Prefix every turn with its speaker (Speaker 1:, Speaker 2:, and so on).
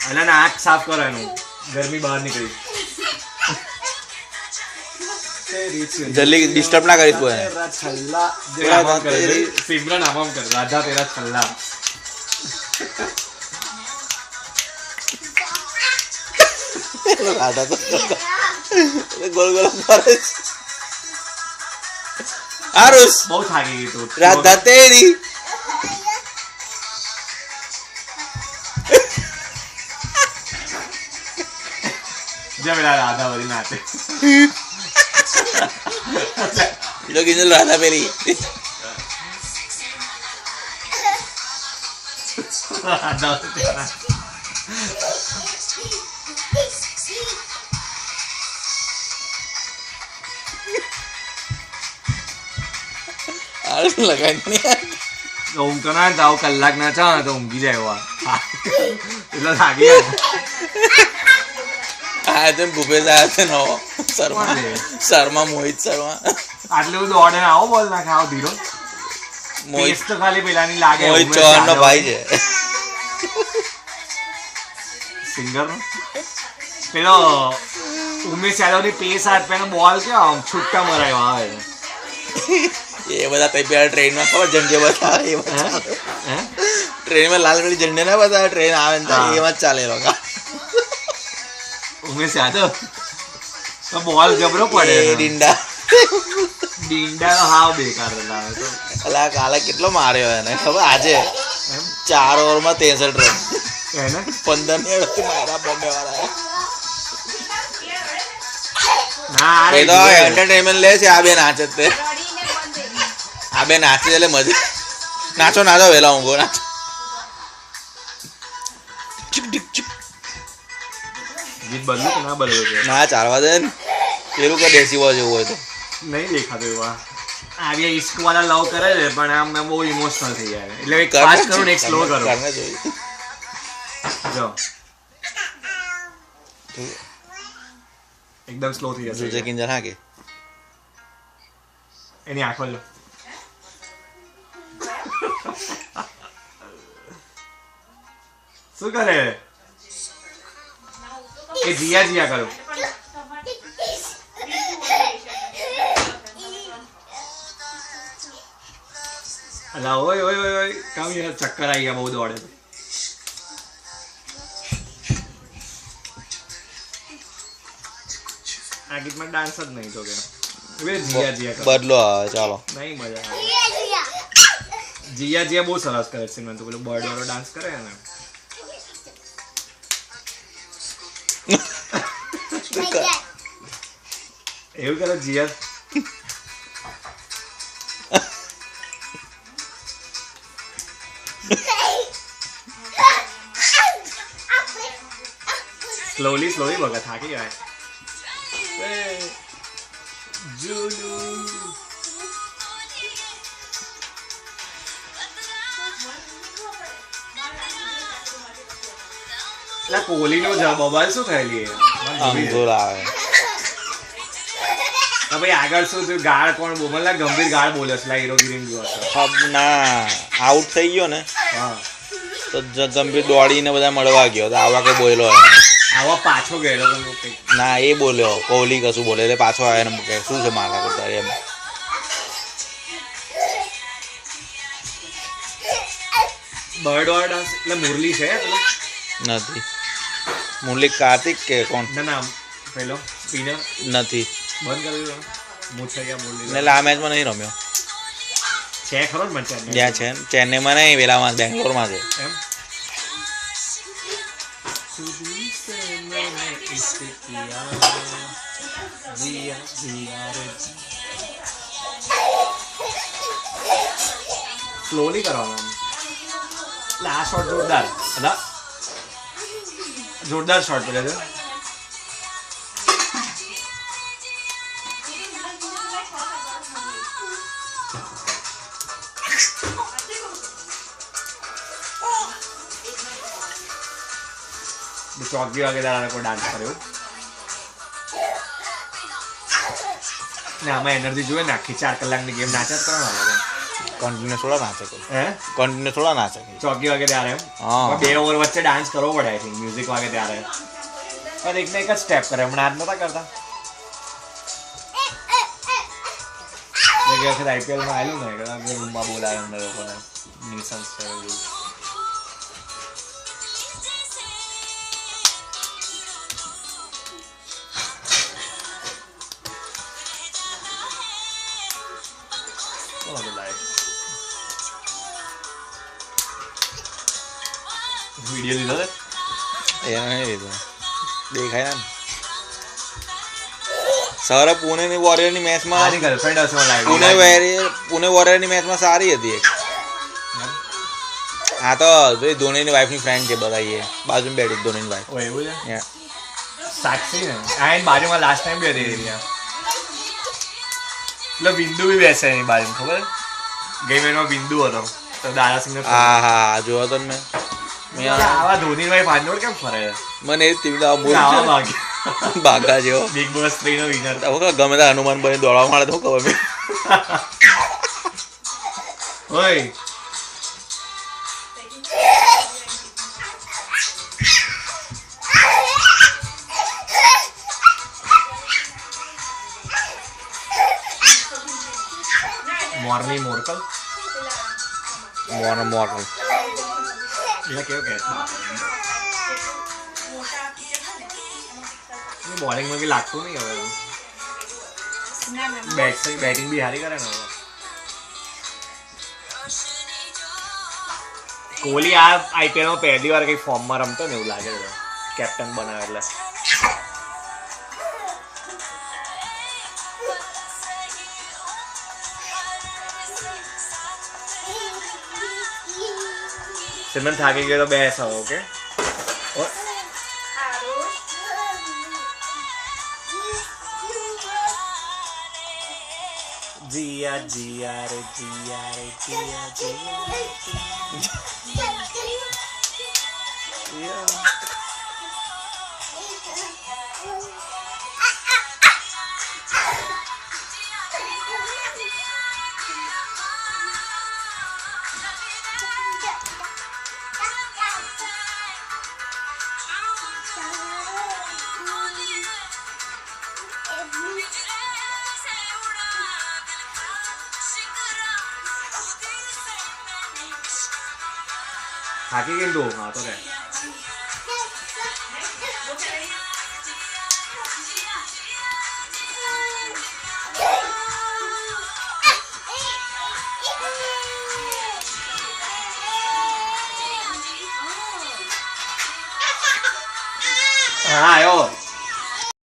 Speaker 1: અલા ના આંખ સાફ કરવાનું ગરમી બહાર નીકળી
Speaker 2: જલ્દી ડિસ્ટર્બ ના કરીશ કોઈ
Speaker 1: છલ્લા સિમરન આમ કર રાધા તેરા છલ્લા
Speaker 2: રાધા તો ગોલ ગોલ ફરે આરુષ
Speaker 1: બહુ થાકી ગઈ તું
Speaker 2: રાધા તેરી
Speaker 1: જમેલા રાધા વળી નાચે
Speaker 2: lo que hizo la peli
Speaker 1: ઊંઘ તો ના જાવ કલાક ના ચા તો ઊંઘી જાય એટલે થાકી
Speaker 2: આ તો ભૂપેશ આવ્યા છે નવો શર્મા મોહિત શર્મા
Speaker 1: આટલું બધું ઓર્ડર આવો બોલ ના ખાવ ધીરો મોહિત તો ખાલી પેલાની લાગે
Speaker 2: મોહિત ચૌહાણ નો ભાઈ છે
Speaker 1: સિંગર નો પેલો ઉમેશ યાદવ ની પેસ હાથ પેનો બોલ કેવો છૂટા મરાયો આવે
Speaker 2: એ બધા તઈ પેલા ટ્રેન માં ખબર ઝંડે બતાવે એ ટ્રેન માં લાલ વાળી ઝંડે ના બતાવે ટ્રેન આવે ને એમાં જ ચાલે લોકો
Speaker 1: ઉમેશ યાદવ તો બોલ જબરો પડે
Speaker 2: ડીંડા
Speaker 1: ડીંડા હાવ બેકાર લાવે તો
Speaker 2: અલા કાલે કેટલો માર્યો એને ખબર આજે 4 ઓવરમાં 63 રન
Speaker 1: એને
Speaker 2: 15 ની અડધી મારા બોમ્બે વાળા
Speaker 1: ના
Speaker 2: એ તો એન્ટરટેનમેન્ટ લે છે આ બે નાચે તે આ બે નાચે એટલે મજા નાચો નાચો વેલા ઊંઘો નાચો
Speaker 1: ગીત બદલું કે ના બદલું છે
Speaker 2: ના ચાલવા દે ને પેલું કે દેશી વોજ જેવું હોય તો
Speaker 1: નહીં દેખાતું એવા આવી ઇશ્ક વાળા લવ કરે છે પણ આમ મેં બહુ ઇમોશનલ થઈ જાય એટલે એક
Speaker 2: કરને
Speaker 1: ફાસ્ટ કરું ને એક સ્લો કરું
Speaker 2: કરને જોઈએ
Speaker 1: જો એકદમ સ્લો થઈ
Speaker 2: જોજે
Speaker 1: જશે
Speaker 2: કિંજર હા કે
Speaker 1: એની આંખો લો શું કરે એ જીયા જીયા કરો અલા ઓય ઓય ઓય ઓય કામ યાર ચક્કર આવી ગયા બહુ દોડે તો આ ગીતમાં ડાન્સ જ નહીં તો કે હવે જીયા જીયા કરો
Speaker 2: બદલો આવે ચાલો
Speaker 1: નહીં મજા આવે જીયા જીયા બહુ સરસ કરે છે મને તો પેલો બર્ડ વાળો ડાન્સ કરે ને એવું કરે જીયા સ્લોલી સ્લોલી બગા થાકી જાય જુલુ લા કોહલીનો બબાલ શું થયેલી
Speaker 2: અંગોલ આવે
Speaker 1: ભાઈ આગળ શું થયું ગાળ કોણ બોલે ગંભીર ગાળ બોલે છે હીરોગીરી જો
Speaker 2: ના આઉટ થઈ ગયો ને
Speaker 1: હા
Speaker 2: તો ગંભીર દોડીને બધા મળવા ગયો તો આવા કઈ બોલ્યો
Speaker 1: આવા પાછો ગયેલો
Speaker 2: ના એ બોલ્યો કોહલી કશું બોલે એટલે પાછો આવે ને કે શું છે મારા કરતા એમ
Speaker 1: બર્ડ વાળો ડાન્સ એટલે મુરલી છે
Speaker 2: નથી મુરલી કાર્તિક કે કોણ
Speaker 1: ના ના પેલો સ્પિનર
Speaker 2: નથી
Speaker 1: બંધ કરી દો મુછૈયા મુરલી
Speaker 2: એટલે આ મેચમાં નહીં રમ્યો
Speaker 1: છે ખરો ને મને
Speaker 2: જ્યાં છે ચેન્નઈમાં નહીં પેલામાં બેંગ્લોરમાં છે
Speaker 1: એમ સ્લોલી કરવાનું એટલે આ શોટ જોરદાર હતા જોરદાર શોટ પડે છે ચોકી વાગે દાડા કોઈ ડાન્સ કર્યો ને આમાં એનર્જી જોઈએ ને આખી 4 કલાકની ગેમ નાચા જ કરવાનો
Speaker 2: કન્ટિન્યુઅસ થોડા નાચે કોઈ
Speaker 1: હે
Speaker 2: કન્ટિન્યુઅસ થોડા નાચે
Speaker 1: ચોકી વાગે ત્યારે એમ
Speaker 2: હા
Speaker 1: 2 ઓવર વચ્ચે ડાન્સ કરવો પડે આઈ થિંક મ્યુઝિક વાગે ત્યારે પણ એકને એક જ સ્ટેપ કરે હમણાં આજ નતા કરતા વખત આઈપીએલમાં આવેલું ને કે રૂમમાં બોલાવે અમને લોકોને નિસંસ છે એવું વિડીયો લીધો છે
Speaker 2: એને નહીં લીધું દેખાય ને સવારે પુણેની વોરિયરની મેચમાં
Speaker 1: મારી ગર્લફ્રેન્ડ હશે મને લાગ્યું
Speaker 2: પુણે વોરિયરની મેચમાં સારી હતી એક હા તો ધોનીની વાઈફની ફ્રેન્ડ છે બધા એ બાજુમાં બેઠી ધોનીની વાઈફ
Speaker 1: ઓ એવું છે સાક્ષી ને આ એની બાજુમાં લાસ્ટ ટાઈમ બી હતી એરિયા એટલે બિંદુ બી બેસે એની બાજુમાં ખબર ગઈ મહિનામાં બિંદુ હતો તો દાદાસિંહ
Speaker 2: હા હા જોયો તો મેં
Speaker 1: આવા ધોની વાઈફ આંદોડ કેમ ફરે
Speaker 2: મને એ તીવ્ર બાગા જેવો
Speaker 1: બિગ બોસ 3 નો વિનર
Speaker 2: ગમે ત્યાં હનુમાન બની દોડવા માંડે તો ખબર મેં
Speaker 1: ઓય મોરની મોરકલ
Speaker 2: મોરકલ
Speaker 1: એટલે કેવું કે બોલિંગમાં બી લાગતું નહીં હવે બેટિંગ બી સારી કરે ને હવે કોહલી આ આઈપીએલમાં પહેલી વાર કઈ ફોર્મમાં રમતો ને એવું લાગે છે કેપ્ટન બનાવે એટલે સિમરન થાકી ગયો તો બેસ હવે ઓકે जिया जिया रे जिया रे जिया जिया થાકી ગઈ તું હા તો રે હા આવ્યો